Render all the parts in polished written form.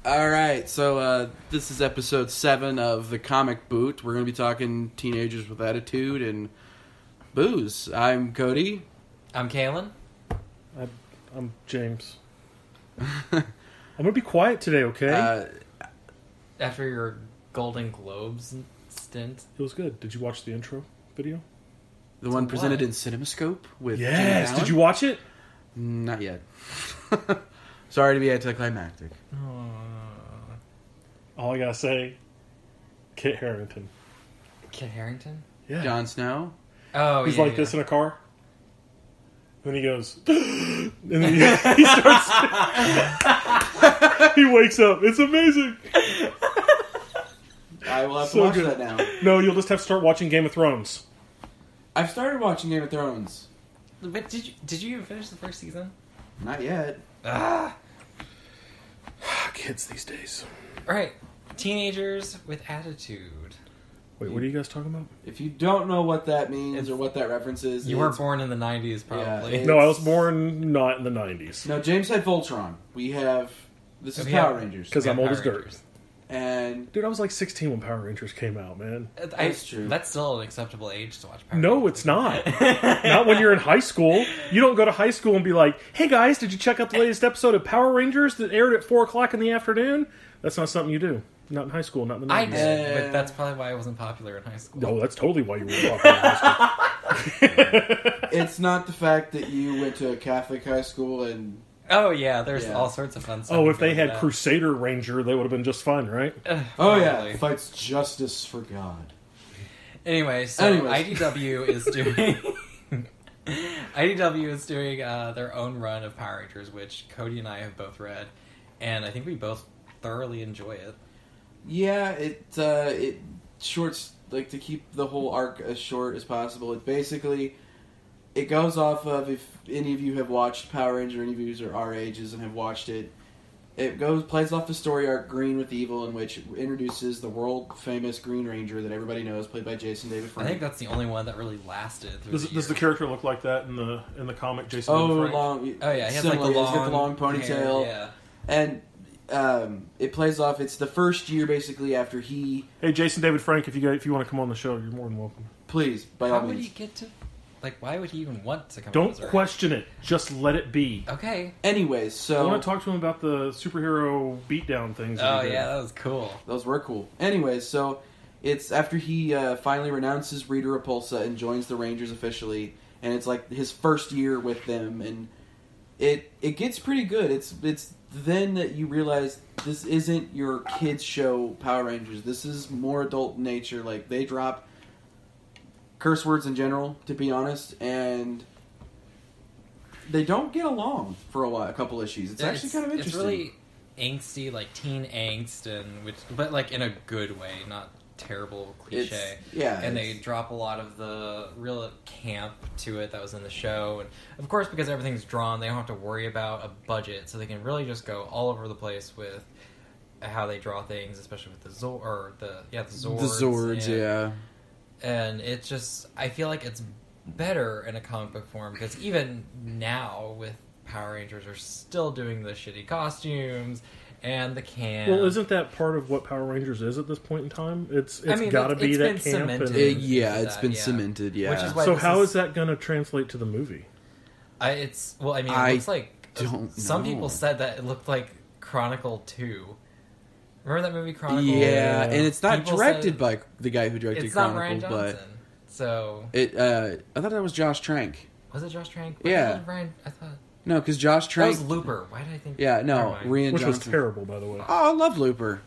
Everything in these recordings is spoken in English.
All right, so this is episode 7 of the Comic Boot. We're going to be talking teenagers with attitude and booze. I'm Cody. I'm Kalen. I'm James. I'm going to be quiet today, okay? After your Golden Globes stint. It was good. Did you watch the intro video? The one presented in CinemaScope with Yes. Jimmy Did you watch it? Not yet. Sorry to be anticlimactic. All I got to say, Kit Harington. Kit Harington? Yeah. Jon Snow. Oh, He's yeah, like yeah. this in a car. Then he goes, and then he starts. He wakes up. It's amazing. I will have to So watch good. that now. No, you'll just have to start watching Game of Thrones. I've started watching Game of Thrones. But did you even finish the first season? Not yet. Kids these days. Alright. Teenagers with attitude. Wait, what are you guys talking about? If you don't know what that means or what that reference is... You weren't born in the 90s, probably. Yeah, No, I was born not in the 90s. No, James said Voltron. We have... This is We Power have- Rangers. Because I'm Yeah, old as Power dirt. Rangers. And... Dude, I was like 16 when Power Rangers came out, man. That's true. That's still an acceptable age to watch Power No, Rangers. it's not. Not when you're in high school. You don't go to high school and be like, hey guys, did you check out the latest episode of Power Rangers that aired at 4 o'clock in the afternoon? That's not something you do. Not in high school, not in the 90s. I did, but that's probably why I wasn't popular in high school. No, that's totally why you were popular in high school. It's not the fact that you went to a Catholic high school and... Oh, yeah, there's Yeah. all sorts of fun stuff. Oh, if they going had on. Crusader Ranger, they would have been just fine, right? Oh yeah, Probably. fights justice for God. Anyway, so Anyways. IDW is doing IDW is doing their own run of Power Rangers, which Cody and I have both read, and I think we both thoroughly enjoy it. Yeah, it shorts, like, to keep the whole arc as short as possible. It basically, it goes off of, if any of you have watched Power Ranger, any of you are our ages and have watched it, plays off the story arc Green with Evil, in which it introduces the world famous Green Ranger that everybody knows, played by Jason David I Frank. think that's the only one that really lasted. Through Does the character look like that in the comic, Jason? Oh, David Frank? long. Oh yeah, he has similar, like the he's got the long ponytail. hair, And it plays off. It's the first year basically after he. Hey, Jason David Frank, if you want to come on the show, you're more than welcome. Please, by How all would means. he get to? Like, why would he even want to come? Don't on Earth? question it. Just let it be. Okay. Anyways, I so want to talk to him about the superhero beatdown things. that Oh he did. yeah, that was cool. those were cool. Anyways, so it's after he finally renounces Rita Repulsa and joins the Rangers officially, and it's like his first year with them, and it gets pretty good. It's then that you realize this isn't your kids show Power Rangers. This is more adult in nature. Like, they drop curse words in general, to be honest, and they don't get along for a couple issues. It's actually kind of interesting. It's really angsty, like teen angst, but like in a good way, not terrible cliche. And they drop a lot of the real camp to it that was in the show, and of course, because everything's drawn, they don't have to worry about a budget, so they can really just go all over the place with how they draw things, especially with the Zords. The Zords, yeah. And it's just, I feel like it's better in a comic book form, because even now with Power Rangers are still doing the shitty costumes and the camp. Well, isn't that part of what Power Rangers is at this point in time? It's got to be it's that been camp. cemented. It's been Yeah. cemented, yeah. Which is why So this how is that going to translate to the movie? it I looks like don't some know. people said that it looked like Chronicle 2. Remember that movie Chronicle? Yeah, and it's not People directed said by the guy who directed it's not Ryan Chronicle, Johnson. So but I thought that was Josh Trank. was it Josh Trank? Yeah. Ryan. I thought No, because Josh that Trank. was Looper. Why did I think? Yeah, Never no, mind. Rian Which was Johnson. terrible, by the way. Oh, I love Looper.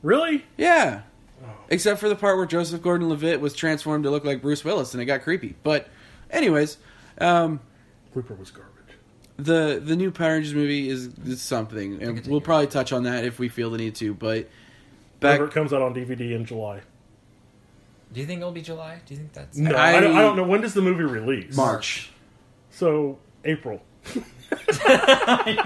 Really? Yeah, Oh. except for the part where Joseph Gordon-Levitt was transformed to look like Bruce Willis, and it got creepy. But, anyways, Rupert was garbage. the new Power Rangers movie is something, and we'll probably touch on that if we feel the need to. But Whenever it comes out on DVD in July. Do you think it'll be July? Do you think that's No, I- I don't know. When does the movie release? March. So, April.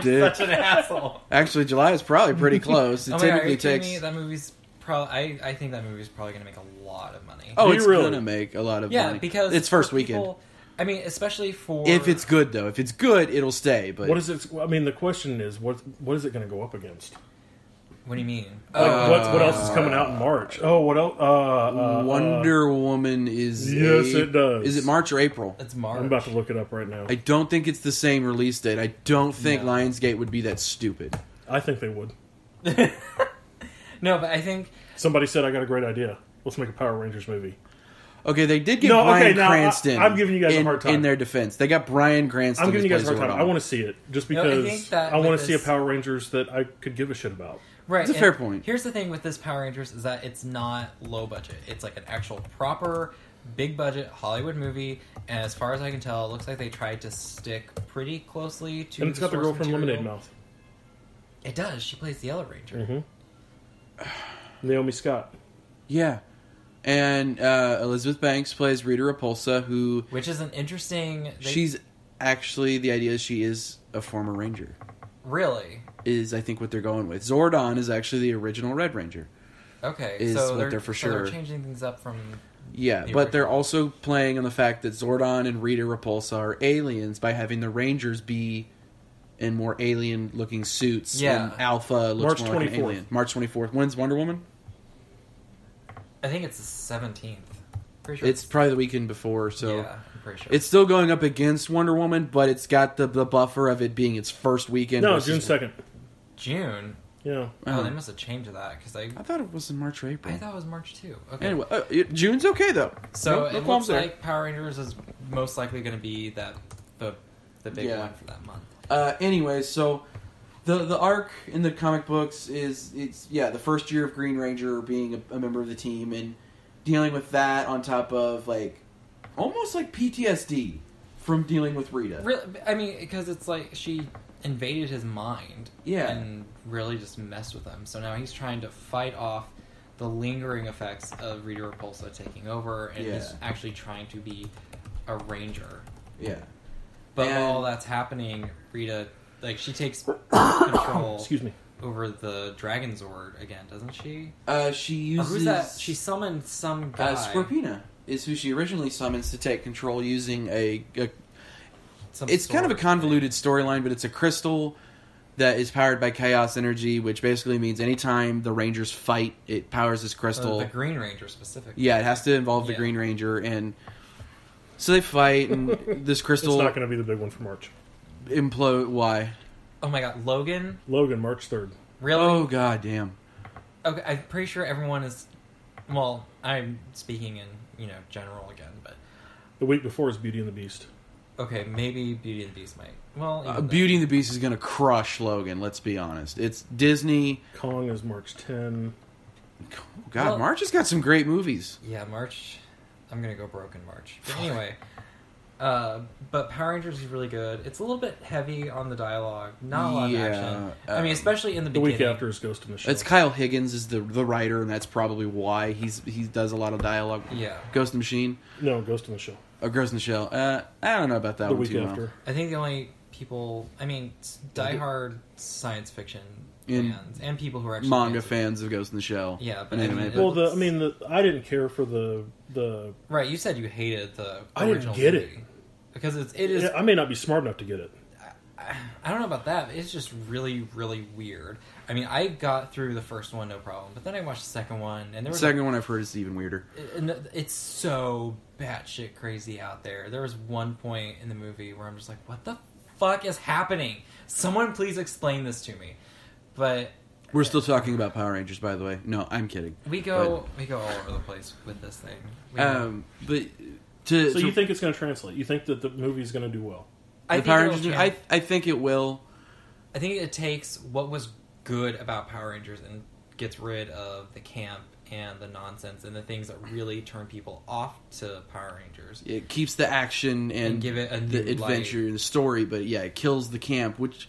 You're such an asshole. Actually, July is probably pretty close. It Oh my God, are typically you kidding takes. me? That movie's probably. I think that movie's probably going to make a lot of money. Oh, Do it's you really? gonna make a lot of yeah, money because it's first for weekend. people- I mean, especially for If it's good, though, if it's good, it'll stay. But What is it? I mean, the question is, what is it going to go up against? What do you mean? What else is coming out in March? Oh, what else? Wonder Woman is. Yes, it does. Is it March or April? It's March. I'm about to look it up right now. I don't think it's the same release date. I don't think Lionsgate would be that stupid. I think they would. No, but I think somebody said I got a great idea. Let's make a Power Rangers movie. Okay, they did get Bryan Cranston. I'm giving you guys a hard time. In their defense. They got Bryan Cranston. I'm giving you guys a hard time. I want to see it. Just because I want to see a Power Rangers that I could give a shit about. Right. It's a fair point. Here's the thing with this Power Rangers is that it's not low budget. It's like an actual proper big budget Hollywood movie. And as far as I can tell, it looks like they tried to stick pretty closely to and it's got the girl from Lemonade Mouth. It does. She plays the Yellow Ranger. Mm-hmm. Naomi Scott. Yeah. And Elizabeth Banks plays Rita Repulsa, which is an interesting... She's actually... The idea is she is a former Ranger. Really? Is, I think, what they're going with. Zordon is actually the original Red Ranger. Okay. Is so what they're for sure. They're changing things up from... Yeah, but they're also playing on the fact that Zordon and Rita Repulsa are aliens by having the Rangers be in more alien-looking suits. Yeah. And Alpha looks more like an alien. March 24th. When's Wonder Woman? I think it's the 17th. Pretty sure it's probably the weekend before, so... Yeah, I'm pretty sure. It's still going up against Wonder Woman, but it's got the buffer of it being its first weekend. No, June 2nd. June? Yeah. Oh, they must have changed that, because I thought it was in March or April. I thought it was March, too. Okay. Anyway, June's okay, though. So it looks like Power Rangers is most likely going to be the big one for that month. Anyway, so... The arc in the comic books is the first year of Green Ranger being a member of the team and dealing with that on top of almost like PTSD from dealing with Rita. Really, I mean, because it's like she invaded his mind, and really just messed with him. So now he's trying to fight off the lingering effects of Rita Repulsa taking over, and he's actually trying to be a Ranger. Yeah, but while that's happening, Rita. She takes control over the Dragon Zord again, doesn't she? She uses... Or who's that? She summoned some guy. Scorpina is who she originally summons to take control using it's kind of a convoluted storyline, but it's a crystal that is powered by chaos energy, which basically means anytime the Rangers fight, it powers this crystal. The Green Ranger specifically. Yeah, it has to involve the Green Ranger, and so they fight, and this crystal... It's not going to be the big one for March. Implode. Why? Oh my god, Logan, March 3rd. Really? Oh god damn. Okay, I'm pretty sure everyone is. Well, I'm speaking in general again, but the week before is Beauty and the Beast. Okay, maybe Beauty and the Beast might. Well, Beauty and the Beast is going to crush Logan. Let's be honest. It's Disney. Kong is March 10. God, March has got some great movies. Yeah, March. I'm going to go broke in March. But anyway. But Power Rangers is really good. It's a little bit heavy on the dialogue. Not a lot of action. I mean, especially in the beginning. The week after is Ghost in the Shell. It's Kyle Higgins is the writer, and that's probably why he does a lot of dialogue. Yeah. Ghost in the Machine? No, Ghost in the Shell. Oh, Ghost in the Shell. I don't know about that the one week too after. well. I think the only people... I mean, diehard science fiction fans and people who are actually... Manga fans of Ghost in the Shell. Yeah, but I didn't care for the... Right, you said you hated the I didn't get movie. it. Because it is... I may not be smart enough to get it. I don't know about that, but it's just really, really weird. I mean, I got through the first one, no problem, but then I watched the second one, and there was... The second one I've heard is even weirder. And it's so batshit crazy out there. There was one point in the movie where I'm just like, what the fuck is happening? Someone please explain this to me. But... We're still talking about Power Rangers, by the way. No, I'm kidding. We go all over the place with this thing. So you think it's going to translate? You think that the movie's going to do well? I think it will. I think it takes what was good about Power Rangers and gets rid of the camp and the nonsense and the things that really turn people off to Power Rangers. It keeps the action and give it the adventure and the story, but it kills the camp, which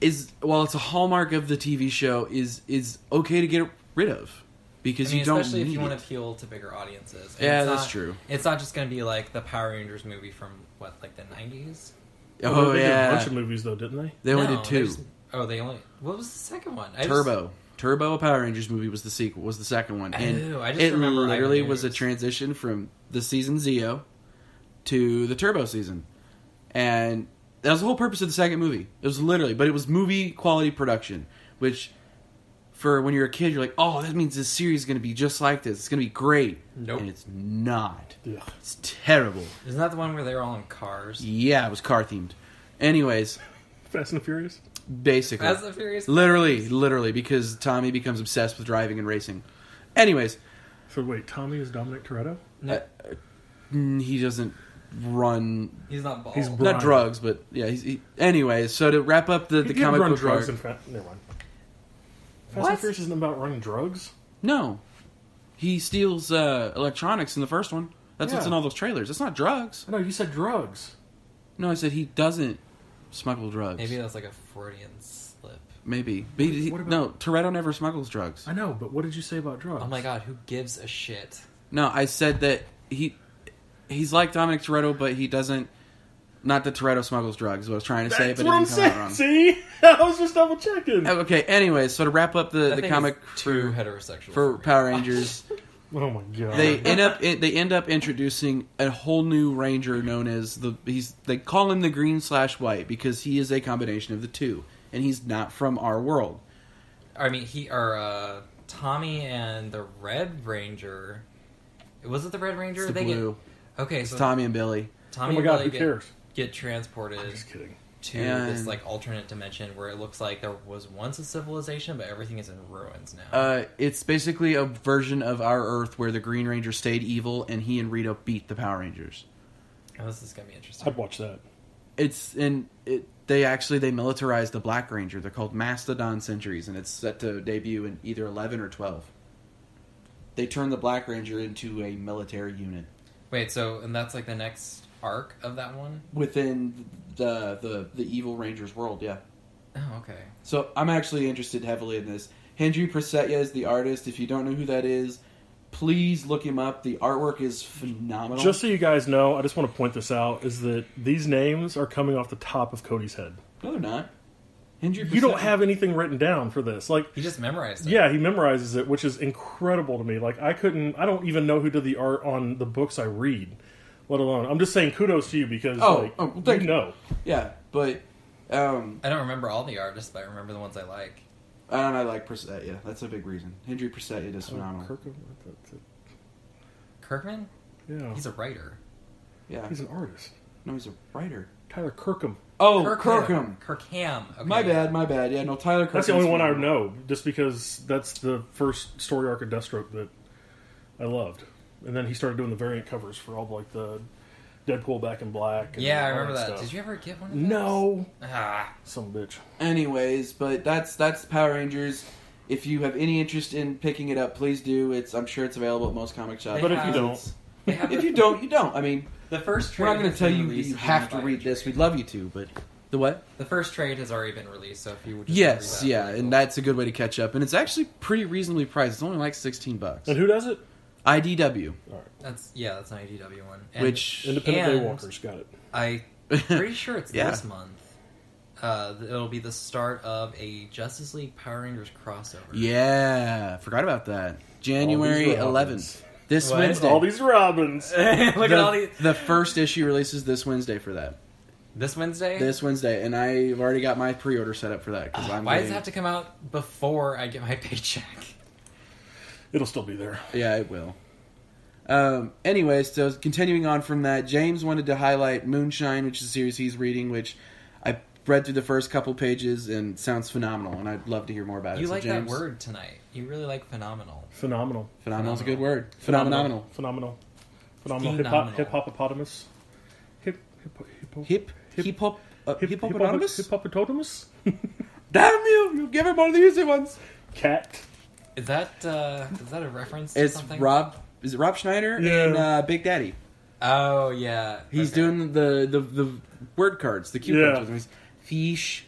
is, while it's a hallmark of the TV show, is okay to get rid of. Because you don't especially if you want to appeal to bigger audiences. And that's true. It's not just going to be like the Power Rangers movie from the 90s. They did a bunch of movies though, didn't they? They only did 2. What was the second one? Turbo, a Power Rangers movie, was the sequel. Was the second one, and I just remember it literally was a transition from the season Zeo to the Turbo season, and that was the whole purpose of the second movie. It was literally, but it was movie quality production, which for when you're a kid, you're like, oh, that means this series is going to be just like this. It's going to be great. Nope. And it's not. Ugh. It's terrible. Isn't that the one where they were all in cars? Yeah, it was car themed. Anyways. Fast and the Furious? Basically. Fast and Furious? Literally, because Tommy becomes obsessed with driving and racing. Anyways. So wait, Tommy is Dominic Toretto? No. He doesn't run... He's not bald. He's not drugs, but yeah. Anyways, so to wrap up the comic book drugs part... Never mind. Fast and Furious isn't about running drugs? No. He steals electronics in the first one. That's what's in all those trailers. It's not drugs. No, you said drugs. No, I said he doesn't smuggle drugs. Maybe that's like a Freudian slip. Maybe. No, Toretto never smuggles drugs. I know, but what did you say about drugs? Oh my god, who gives a shit? No, I said that he's like Dominic Toretto, but he doesn't... Not that Toretto smuggles drugs, is what I was trying to say, but it didn't come out wrong. See? I was just double checking. Okay, anyways, so to wrap up the comic too heterosexual for Power Rangers... Oh my god! They end up introducing a whole new Ranger known as they call him the Green/White because he is a combination of the two, and he's not from our world. I mean, Tommy and the Red Ranger. Was it the Red Ranger? It's the blue. Okay, so Tommy and Billy. Tommy and Billy who cares? Get transported. I'm just kidding. To this like alternate dimension where it looks like there was once a civilization, but everything is in ruins now. It's basically a version of our Earth where the Green Ranger stayed evil and he and Rito beat the Power Rangers. Oh, this is gonna be interesting. I'd watch that. They militarized the Black Ranger. They're called Mastodon Sentries, and it's set to debut in either 11 or 12. They turned the Black Ranger into a military unit. Wait, and that's like the next arc of that one within the evil Rangers world, yeah. Oh, okay. So I'm actually interested heavily in this. Hendry Pressetya is the artist. If you don't know who that is, please look him up. The artwork is phenomenal. Just so you guys know, I just want to point this out, is that these names are coming off the top of Cody's head. No, they're not. Hendry Pressetya. You don't have anything written down for this. Like he just memorized it. Yeah, he memorizes it, which is incredible to me. Like I don't even know who did the art on the books I read. Let alone, I'm just saying kudos to you because you know. Yeah, but I don't remember all the artists, but I remember the ones I like. And I like Pressetya. That's a big reason. Hendry Pressetya is phenomenal. Kirkman? Yeah, he's a writer. Yeah, he's an artist. No, he's a writer. Tyler Kirkham. Oh, Kirkham. Kirkham. Okay. My bad. Yeah, no, Tyler Kirkham. That's the only one I know, just because that's the first story arc of Deathstroke that I loved. And then he started doing the variant covers for all like the Deadpool Back in Black. And yeah, I remember that. Stuff. Did you ever get one of those? No. Some bitch. Anyways, but that's Power Rangers. If you have any interest in picking it up, please do. I'm sure it's available at most comic shops. But if you don't, if you don't, you don't. I mean, the first trade. We're not going to tell you you have to read this. We'd love you to, but the what? The first trade has already been released, so if you would just yes, read that, yeah, and that's a good way to catch up. And it's actually pretty reasonably priced. It's only like $16. And who does it? IDW. All right. That's an IDW one. Which Independent Daywalkers got it. I'm pretty sure it's this month. It'll be the start of a Justice League Power Rangers crossover. Yeah, forgot about that. January 11th. This Wednesday. All these Robins. Look at all these. The first issue releases this Wednesday for that. This Wednesday? This Wednesday, and I've already got my pre-order set up for that. Why does it have to come out before I get my paycheck? It'll still be there. Yeah, it will. Anyways, so continuing on from that, James wanted to highlight Moonshine, which is a series he's reading, which I read through the first couple pages and sounds phenomenal, and I'd love to hear more about it. You like James, that word tonight. You really like phenomenal. Phenomenal. Phenomenal's a good word. Phenomenal. Hippopotamus. Hippopotamus? Damn you! You give him all the easy ones. Cat. Is that a reference to something? Is it Rob Schneider and Big Daddy? Oh, yeah. He's doing the word cards, the cue cards. Fish,